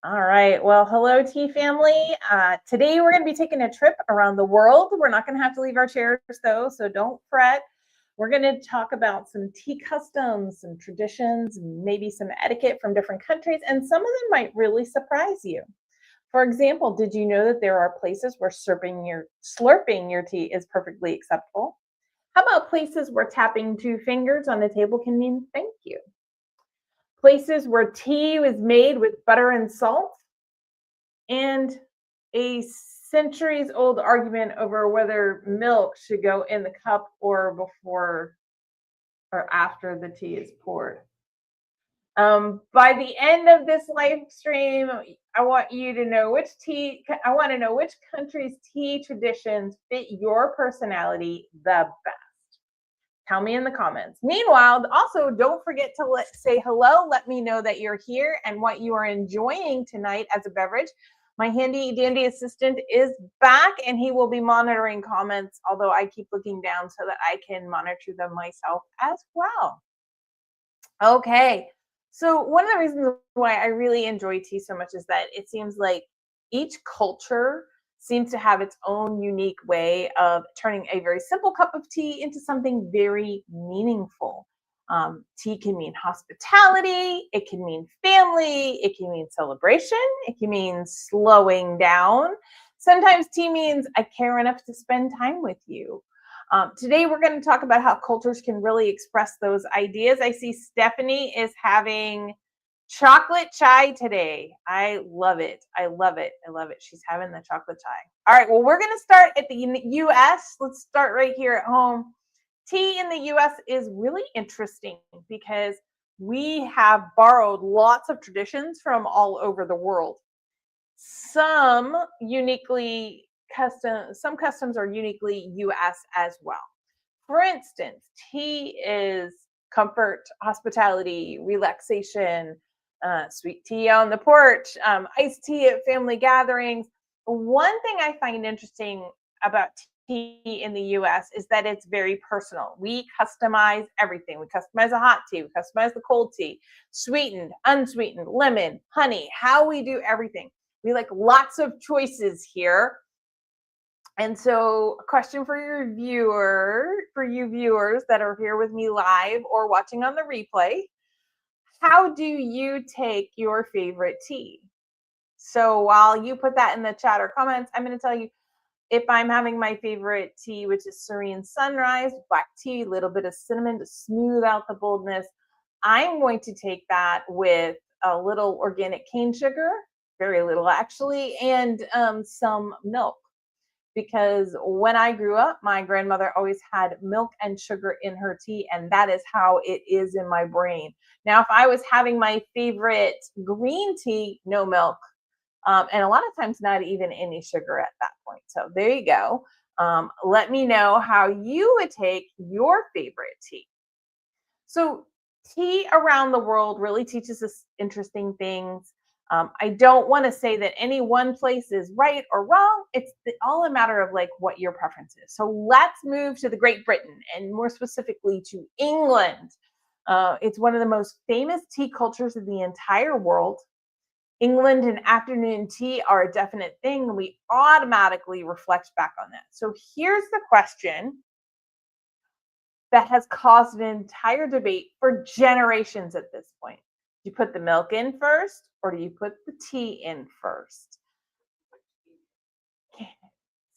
All right. Well, hello, tea family. Today we're going to be taking a trip around the world. We're not going to have to leave our chairs, though, so don't fret. We're going to talk about some tea customs, some traditions, maybe some etiquette from different countries, and some of them might really surprise you. For example, did you know that there are places where slurping your tea is perfectly acceptable? How about places where tapping two fingers on the table can mean thank you? Places where tea was made with butter and salt, and a centuries old argument over whether milk should go in the cup or before or after the tea is poured. By the end of this live stream, I want to know which country's tea traditions fit your personality the best. Tell me in the comments. Meanwhile, also don't forget to say hello. Let me know that you're here and what you are enjoying tonight as a beverage. My handy dandy assistant is back and he will be monitoring comments, although I keep looking down so that I can monitor them myself as well. Okay. So one of the reasons why I really enjoy tea so much is that it seems like each culture seems to have its own unique way of turning a very simple cup of tea into something very meaningful. Tea can mean hospitality, it can mean family, it can mean celebration, it can mean slowing down. Sometimes tea means I care enough to spend time with you. Today, we're going to talk about how cultures can really express those ideas. I see Stephanie is having chocolate chai today. I love it. I love it. I love it. She's having the chocolate chai. All right. Well, we're going to start at the US. Let's start right here at home. Tea in the US is really interesting because we have borrowed lots of traditions from all over the world. Some customs are uniquely US as well. For instance, tea is comfort, hospitality, relaxation, sweet tea on the porch, iced tea at family gatherings. One thing I find interesting about tea in the US is that it's very personal. We customize everything. We customize a hot tea, we customize the cold tea, sweetened, unsweetened, lemon, honey, how we do everything. We like lots of choices here. And so, a question for you viewers that are here with me live or watching on the replay, how do you take your favorite tea? So while you put that in the chat or comments, I'm going to tell you if I'm having my favorite tea, which is Serene Sunrise, black tea, a little bit of cinnamon to smooth out the boldness. I'm going to take that with a little organic cane sugar, very little actually, and some milk. Because when I grew up, my grandmother always had milk and sugar in her tea, and that is how it is in my brain. Now, if I was having my favorite green tea, no milk, and a lot of times not even any sugar at that point. So there you go. Let me know how you would take your favorite tea. So tea around the world really teaches us interesting things. I don't want to say that any one place is right or wrong. It's all a matter of like what your preference is. So let's move to the Great Britain and more specifically to England. It's one of the most famous tea cultures in the entire world. England and afternoon tea are a definite thing. We automatically reflect back on that. So here's the question that has caused an entire debate for generations at this point. Do you put the milk in first or do you put the tea in first?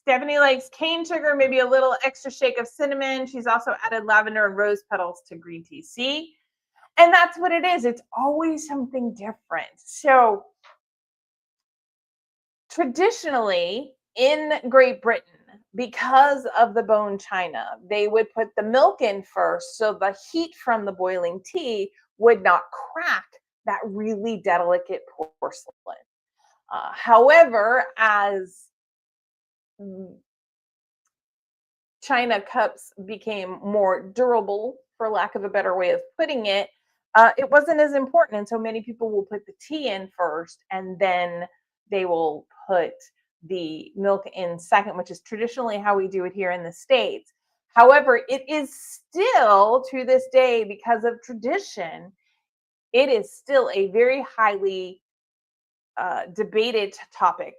Stephanie likes cane sugar, maybe a little extra shake of cinnamon. She's also added lavender and rose petals to green tea. See? And that's what it is. It's always something different. So traditionally in Great Britain, because of the bone china, they would put the milk in first so the heat from the boiling tea would not crack that really delicate porcelain. However, as china cups became more durable, for lack of a better way of putting it, it wasn't as important. And so many people will put the tea in first and then they will put the milk in second, which is traditionally how we do it here in the States. However, it is still to this day, because of tradition, it is still a very highly debated topic.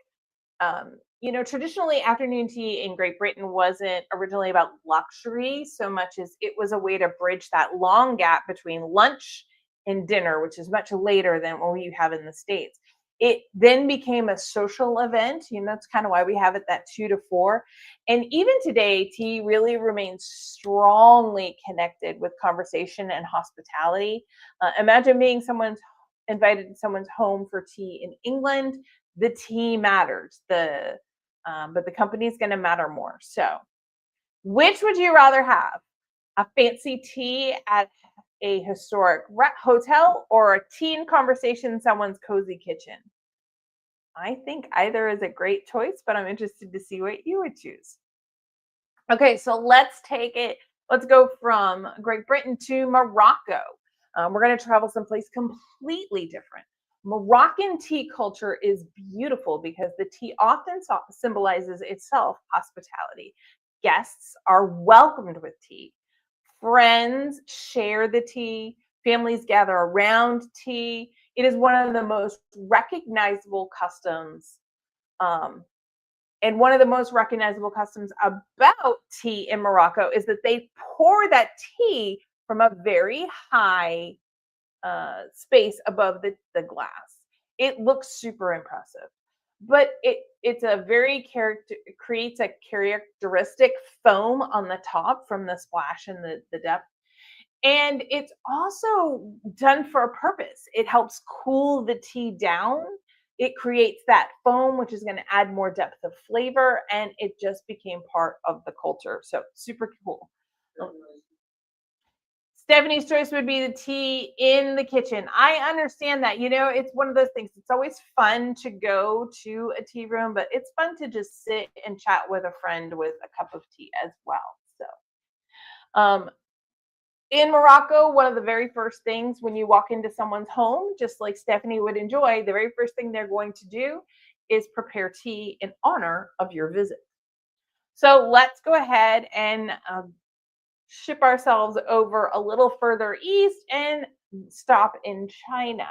Traditionally, afternoon tea in Great Britain wasn't originally about luxury so much as it was a way to bridge that long gap between lunch and dinner, which is much later than what you have in the States. It then became a social event. That's kind of why we have it that 2 to 4. And even today, tea really remains strongly connected with conversation and hospitality. Imagine being invited to someone's home for tea in England. The tea matters. But the company is going to matter more. So, which would you rather have? A fancy tea at a historic hotel or a teen conversation in someone's cozy kitchen? I think either is a great choice, but I'm interested to see what you would choose. Okay, so let's go from Great Britain to Morocco. We're going to travel someplace completely different. Moroccan tea culture is beautiful because the tea often symbolizes itself hospitality. Guests are welcomed with tea. Friends share the tea. Families gather around tea. It is one of the most recognizable customs. And one of the most recognizable customs about tea in Morocco is that they pour that tea from a very high space above the glass. It looks super impressive, but it's a creates a characteristic foam on the top from the splash and the depth. And it's also done for a purpose. It helps cool the tea down. It creates that foam, which is going to add more depth of flavor, and it just became part of the culture. So super cool. Stephanie's choice would be the tea in the kitchen. I understand that. It's one of those things. It's always fun to go to a tea room, but it's fun to just sit and chat with a friend with a cup of tea as well. So, in Morocco, one of the very first things when you walk into someone's home, just like Stephanie would enjoy, the very first thing they're going to do is prepare tea in honor of your visit. So let's go ahead and ship ourselves over a little further east and stop in China.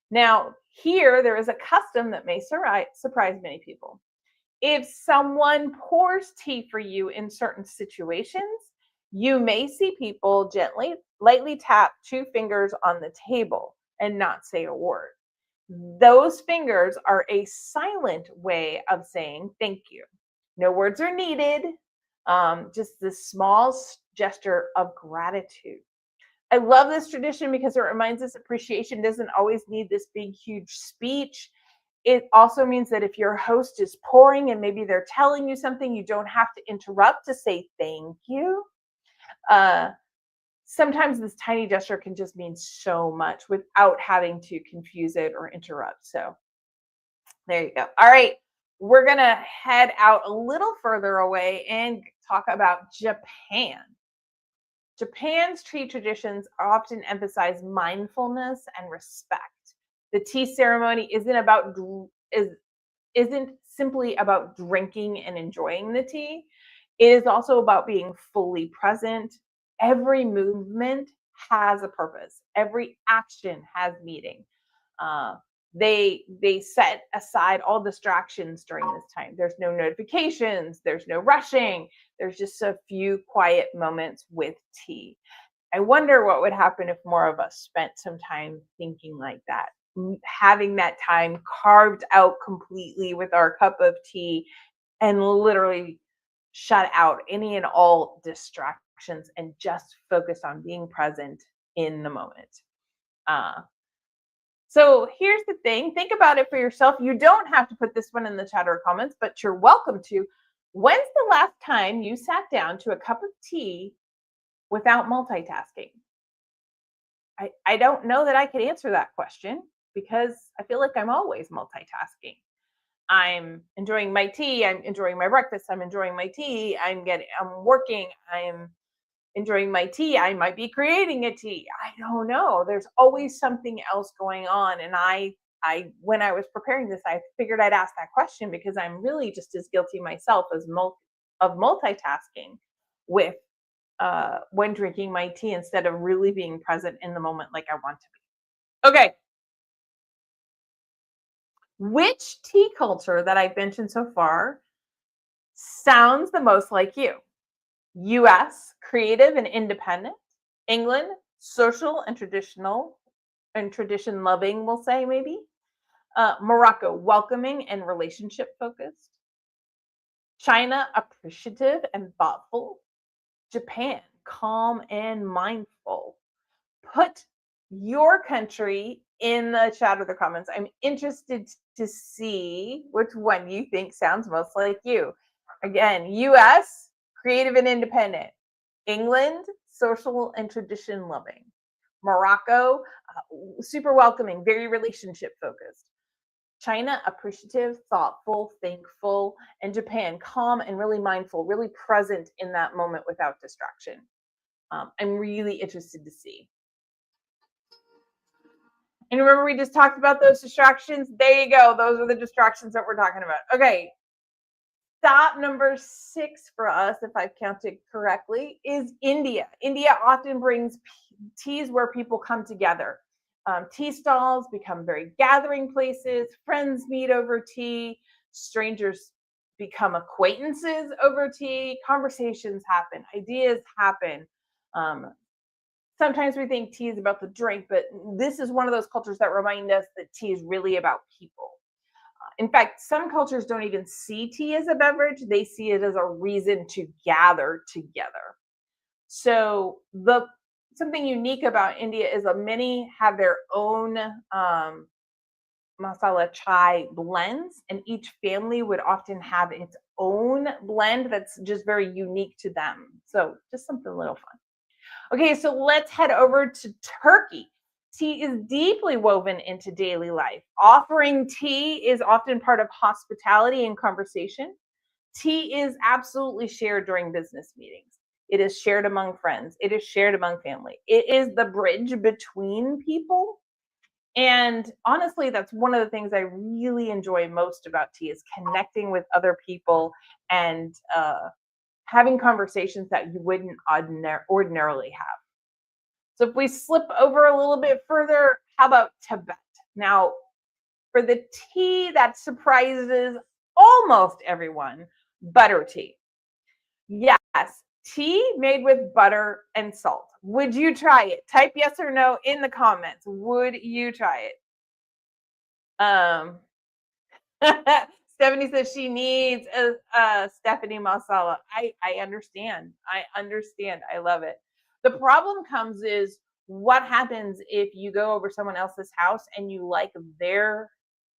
Now, here there is a custom that may surprise many people. If someone pours tea for you in certain situations, you may see people lightly tap 2 fingers on the table and not say a word. Those fingers are a silent way of saying thank you. No words are needed, just this small gesture of gratitude. I love this tradition because it reminds us appreciation doesn't always need this big, huge speech. It also means that if your host is pouring and maybe they're telling you something, you don't have to interrupt to say thank you. Sometimes this tiny gesture can just mean so much without having to confuse it or interrupt. So there you go. All right. We're going to head out a little further away and talk about Japan. Japan's tea traditions often emphasize mindfulness and respect. The tea ceremony isn't simply about drinking and enjoying the tea. It is also about being fully present. Every movement has a purpose. Every action has meaning. They set aside all distractions during this time. There's no notifications. There's no rushing. There's just a few quiet moments with tea. I wonder what would happen if more of us spent some time thinking like that, having that time carved out completely with our cup of tea and literally shut out any and all distractions and just focus on being present in the moment. So here's the thing. Think about it for yourself. You don't have to put this one in the chat or comments, but you're welcome to. When's the last time you sat down to a cup of tea without multitasking? I don't know that I could answer that question because I feel like I'm always multitasking. I'm enjoying my tea. I'm enjoying my breakfast. I'm enjoying my tea. I'm working. I'm enjoying my tea. I might be creating a tea. I don't know. There's always something else going on. And when I was preparing this, I figured I'd ask that question because I'm really just as guilty myself of multitasking with when drinking my tea instead of really being present in the moment like I want to be. Okay. Which tea culture that I've mentioned so far sounds the most like you? US, creative and independent. England, social and traditional and tradition loving, we'll say maybe. Morocco, welcoming and relationship focused. China, appreciative and thoughtful. Japan, calm and mindful. Put your country in the chat or the comments. I'm interested to see which one you think sounds most like you. Again, US, creative and independent. England, social and tradition loving. Morocco, super welcoming, very relationship focused. China, appreciative, thoughtful, thankful, and Japan, calm and really mindful, really present in that moment without distraction. I'm really interested to see. And remember, we just talked about those distractions. There you go. Those are the distractions that we're talking about. Okay. Stop number 6 for us, if I've counted correctly, is India. India often brings teas where people come together. Tea stalls become very gathering places. Friends meet over tea. Strangers become acquaintances over tea. Conversations happen. Ideas happen. Sometimes we think tea is about the drink, but this is one of those cultures that remind us that tea is really about people. In fact, some cultures don't even see tea as a beverage. They see it as a reason to gather together. So something unique about India is that many have their own masala chai blends, and each family would often have its own blend that's just very unique to them. So just something a little fun. Okay, so let's head over to Turkey. Tea is deeply woven into daily life. Offering tea is often part of hospitality and conversation. Tea is absolutely shared during business meetings. It is shared among friends. It is shared among family. It is the bridge between people. And honestly, that's one of the things I really enjoy most about tea is connecting with other people and having conversations that you wouldn't ordinarily have. So if we slip over a little bit further, how about Tibet? Now, for the tea that surprises almost everyone, butter tea. Yes, tea made with butter and salt. Would you try it? Type yes or no in the comments. Would you try it? Stephanie says she needs a Stephanie masala. I understand. I understand. I love it. The problem comes is what happens if you go over someone else's house and you like their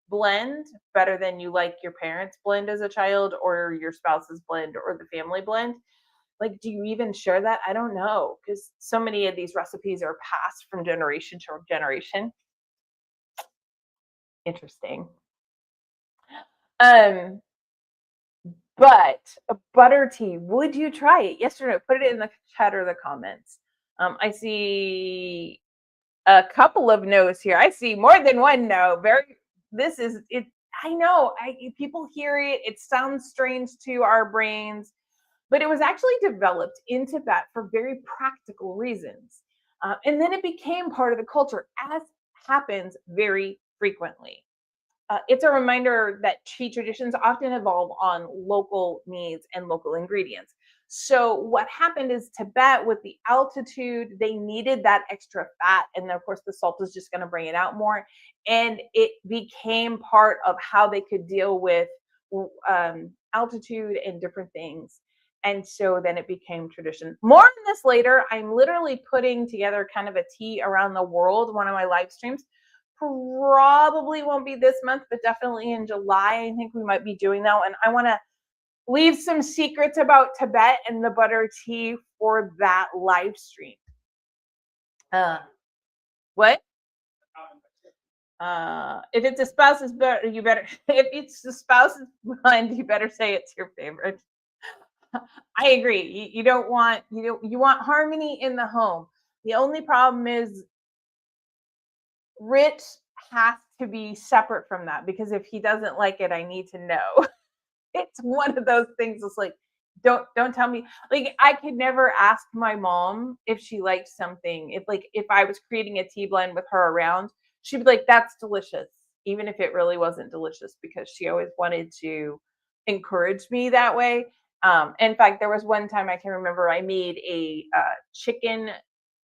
blend better than you like your parents' blend as a child or your spouse's blend or the family blend? Like, do you even share that? I don't know, because so many of these recipes are passed from generation to generation. Interesting. Um, But a butter tea, would you try it? Yes or no? Put it in the chat or the comments. I see a couple of no's here. I see more than one no. This is it. I know. People hear it. It sounds strange to our brains, but it was actually developed in Tibet for very practical reasons, and then it became part of the culture, as happens very frequently. It's a reminder that tea traditions often evolve on local needs and local ingredients. So, what happened is Tibet, with the altitude, they needed that extra fat. And then, of course, the salt is just going to bring it out more. And it became part of how they could deal with altitude and different things. And so then it became tradition. More on this later. I'm literally putting together kind of a tea around the world, one of my live streams. Probably won't be this month, but definitely in July. I think we might be doing that. And I want to leave some secrets about Tibet and the butter tea for that live stream. What? If it's a spouse's better, you better. If it's the spouse's blend, you better say it's your favorite. I agree. You don't want you want harmony in the home. The only problem is Rich has to be separate from that, because if he doesn't like it, I need to know. It's one of those things that's like, don't tell me. Like, I could never ask my mom if she liked something. If I was creating a tea blend with her around, she'd be like, that's delicious. even if it really wasn't delicious, because she always wanted to encourage me that way. In fact, there was one time I can remember I made a chicken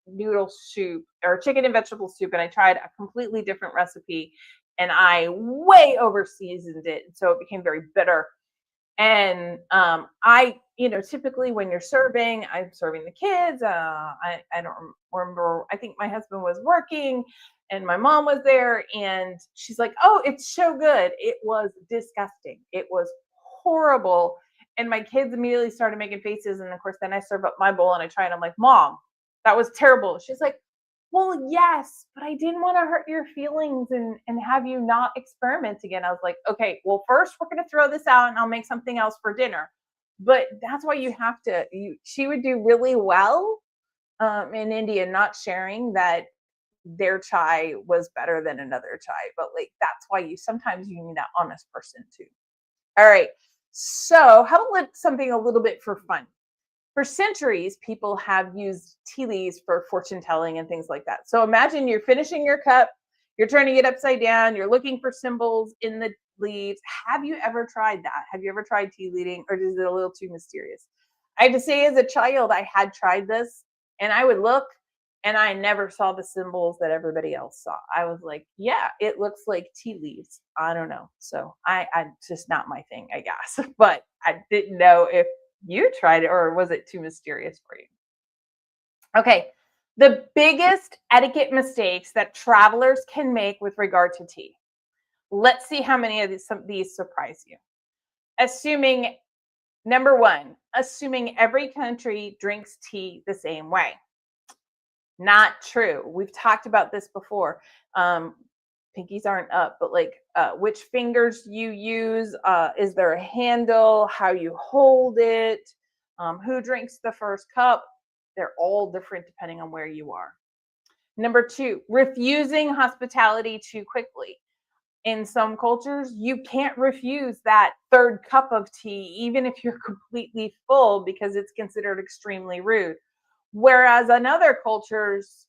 noodle soup or chicken and vegetable soup, and I tried a completely different recipe, and I way over seasoned it, so it became very bitter. And typically when you're serving, I'm serving the kids. I don't remember. I think my husband was working, and my mom was there, and she's like, "Oh, it's so good." It was disgusting. It was horrible. And my kids immediately started making faces, and of course, then I serve up my bowl and I try, and I'm like, "Mom, that was terrible." She's like, "Well, yes, but I didn't want to hurt your feelings and have you not experiment again." I was like, "Okay, well, first we're going to throw this out and I'll make something else for dinner." But that's why you have to she would do really well in India, not sharing that their chai was better than another chai, but like that's why you sometimes you need that honest person too. All right. So, how about something a little bit for fun? For centuries, people have used tea leaves for fortune telling and things like that. So imagine you're finishing your cup, you're turning it upside down, you're looking for symbols in the leaves. Have you ever tried that? Have you ever tried tea leading, or is it a little too mysterious? I have to say, as a child, I had tried this, and I would look and I never saw the symbols that everybody else saw. I was like, yeah, it looks like tea leaves. I don't know. So I just not my thing, I guess. But I didn't know if you tried it, or was it too mysterious for you? Okay. The biggest etiquette mistakes that travelers can make with regard to tea. Let's see how many of these surprise you. Assuming, number one, assuming every country drinks tea the same way. Not true. We've talked about this before. Pinkies aren't up, but like which fingers you use, is there a handle, how you hold it, who drinks the first cup. They're all different depending on where you are. Number two, refusing hospitality too quickly. In some cultures, you can't refuse that third cup of tea, even if you're completely full, because it's considered extremely rude. Whereas in other cultures,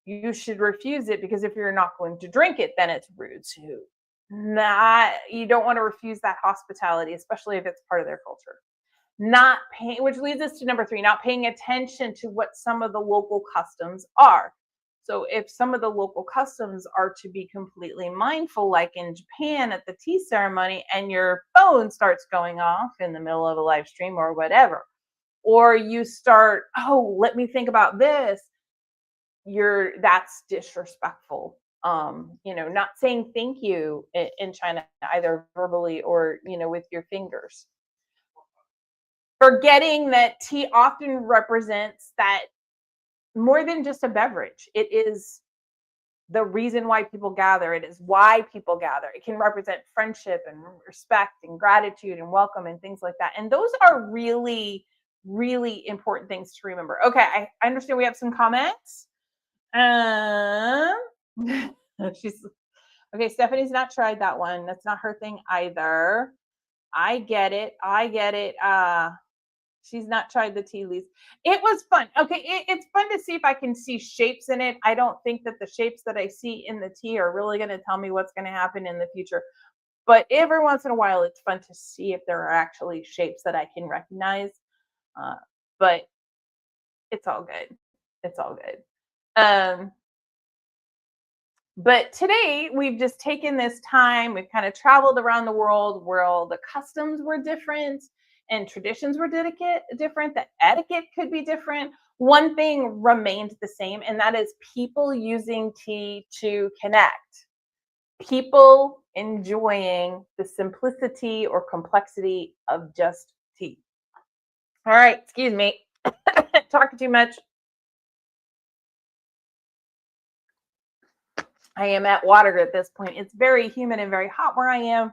you should refuse it, because if you're not going to drink it, then it's rude too. You don't want to refuse that hospitality, especially if it's part of their culture. Not paying, which leads us to number three, not paying attention to what some of the local customs are. So if some of the local customs are to be completely mindful, like in Japan at the tea ceremony, and your phone starts going off in the middle of a live stream or whatever, or you start, oh, let me think about this, that's disrespectful. Not saying thank you in China, either verbally or with your fingers. Forgetting that tea often represents that more than just a beverage. It is the reason why people gather. It is why people gather. It can represent friendship and respect and gratitude and welcome and things like that. And those are really, really important things to remember. Okay, I understand we have some comments. She's okay. Stephanie's not tried that one. That's not her thing either. I get it. She's not tried the tea leaves. It was fun. Okay, it's fun to see if I can see shapes in it. I don't think that the shapes that I see in the tea are really going to tell me what's going to happen in the future. But every once in a while, it's fun to see if there are actually shapes that I can recognize. But it's all good. It's all good. But today we've just taken this time, we've kind of traveled around the world where all the customs were different and traditions were different, the etiquette could be different. One thing remained the same, and that is people using tea to connect. People enjoying the simplicity or complexity of just tea. All right, excuse me. Talking too much. I am at water at this point. It's very humid and very hot where I am.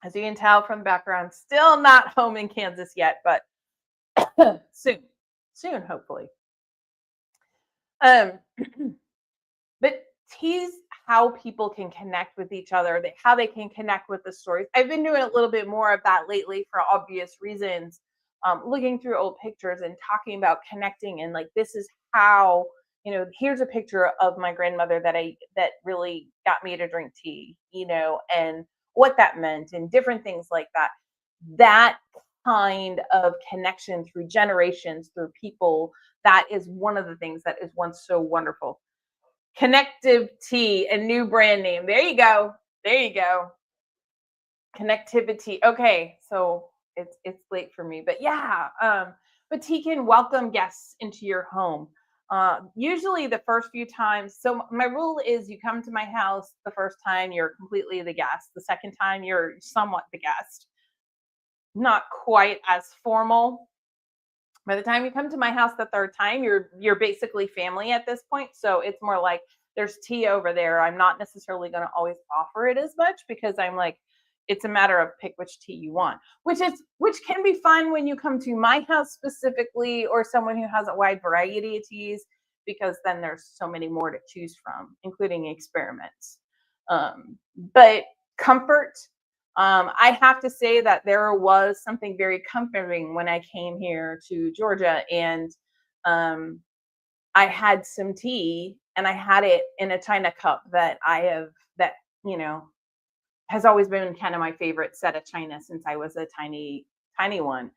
As you can tell from the background, still not home in Kansas yet, but soon, hopefully. But tease how people can connect with each other, how they can connect with the stories. I've been doing a little bit more of that lately for obvious reasons, looking through old pictures and talking about connecting, and like this is how you know, here's a picture of my grandmother that really got me to drink tea, you know, and what that meant and different things like that. That kind of connection through generations, through people, that is one of the things that is once so wonderful. Connective tea, a new brand name. There you go. There you go. Connectivity. Okay, so it's late for me, but yeah. But tea can welcome guests into your home. Usually the first few times. So my rule is you come to my house the first time, you're completely the guest. The second time, you're somewhat the guest. Not quite as formal. By the time you come to my house the third time, you're basically family at this point. So it's more like there's tea over there. I'm not necessarily going to always offer it as much because I'm like, it's a matter of pick which tea you want, which can be fun when you come to my house specifically, or someone who has a wide variety of teas, because then there's so many more to choose from, including experiments. But comfort, I have to say that there was something very comforting when I came here to Georgia, and I had some tea, and I had it in a china cup that that, you know, has always been kind of my favorite set of china since I was a tiny one.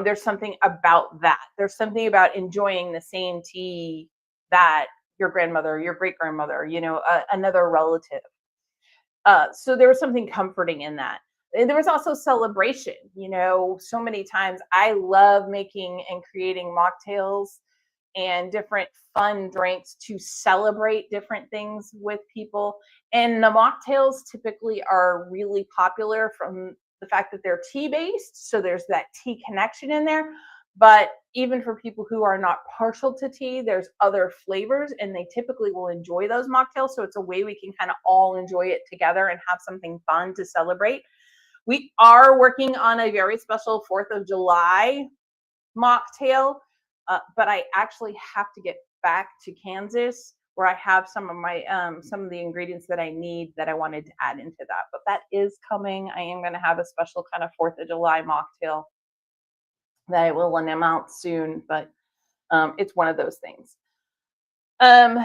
There's something about that. There's something about enjoying the same tea that your grandmother, your great grandmother, you know, another relative. So there was something comforting in that. And there was also celebration. You know, so many times I love making and creating mocktails and different fun drinks to celebrate different things with people. And the mocktails typically are really popular from the fact that they're tea based. So there's that tea connection in there. But even for people who are not partial to tea, there's other flavors, and they typically will enjoy those mocktails. So it's a way we can kind of all enjoy it together and have something fun to celebrate. We are working on a very special 4th of July mocktail, but I actually have to get back to Kansas where I have some of the ingredients that I need that I wanted to add into that. But that is coming. I am going to have a special kind of 4th of July mocktail that I will announce soon, but it's one of those things. And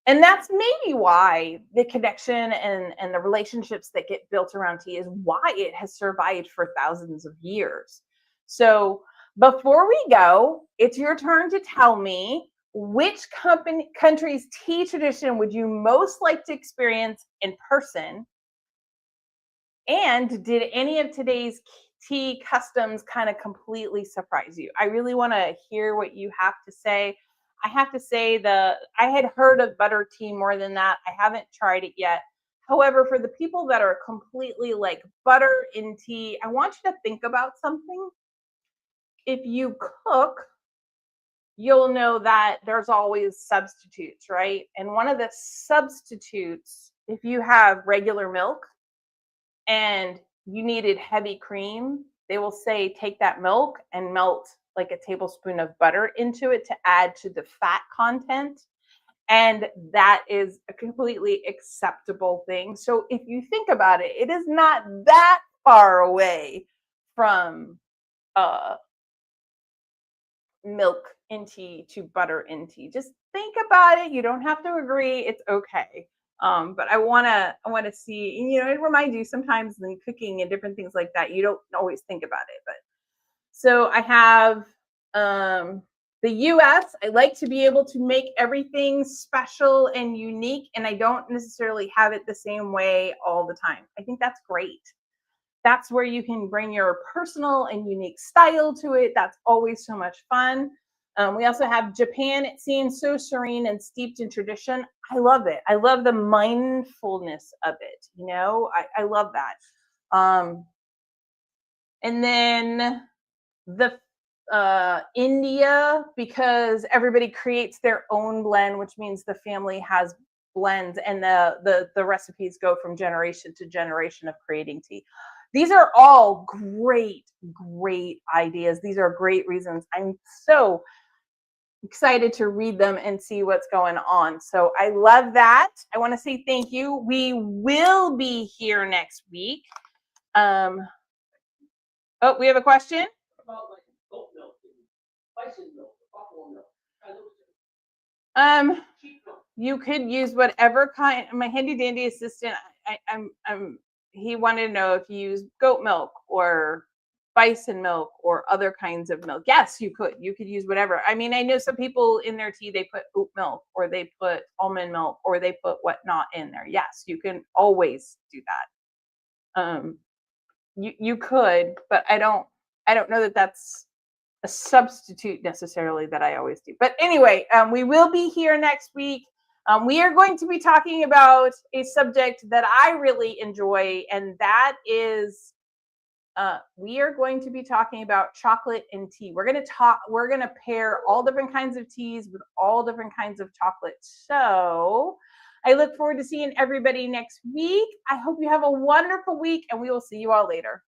that's maybe why the connection and the relationships that get built around tea is why it has survived for thousands of years. So before we go, it's your turn to tell me which country's tea tradition would you most like to experience in person? And did any of today's tea customs kind of completely surprise you? I really want to hear what you have to say. I have to say I had heard of butter tea more than that. I haven't tried it yet. However, for the people that are completely like butter in tea, I want you to think about something. If you cook, you'll know that there's always substitutes, right? And one of the substitutes, if you have regular milk and you needed heavy cream, they will say take that milk and melt like a tablespoon of butter into it to add to the fat content. And that is a completely acceptable thing. So if you think about it, it is not that far away from milk in tea to butter in tea. Just think about it. You don't have to agree. It's okay. But I wanna see, you know, it reminds you sometimes in cooking and different things like that, you don't always think about it. But so I have the US. I like to be able to make everything special and unique, and I don't necessarily have it the same way all the time. I think that's great. That's where you can bring your personal and unique style to it. That's always so much fun. We also have Japan. It seems so serene and steeped in tradition. I love it. I love the mindfulness of it. You know, I love that. And then the India, because everybody creates their own blend, which means the family has blends, and the recipes go from generation to generation of creating tea. These are all great ideas. These are great reasons. I'm so excited to read them and see what's going on. So I love that. I want to say thank you. We will be here next week. Oh, we have a question? About like goat milk and bison milk, buffalo milk. You could use whatever kind. My handy dandy assistant, he wanted to know if you use goat milk or bison milk or other kinds of milk. Yes, you could. You could use whatever. I mean, I know some people in their tea, they put oat milk or they put almond milk or they put whatnot in there. Yes, you can always do that. You could, but I don't know that that's a substitute necessarily that I always do. But anyway, we will be here next week. We are going to be talking about a subject that I really enjoy, and that is we are going to be talking about chocolate and tea. We're going to pair all different kinds of teas with all different kinds of chocolate. So I look forward to seeing everybody next week. I hope you have a wonderful week, and we will see you all later.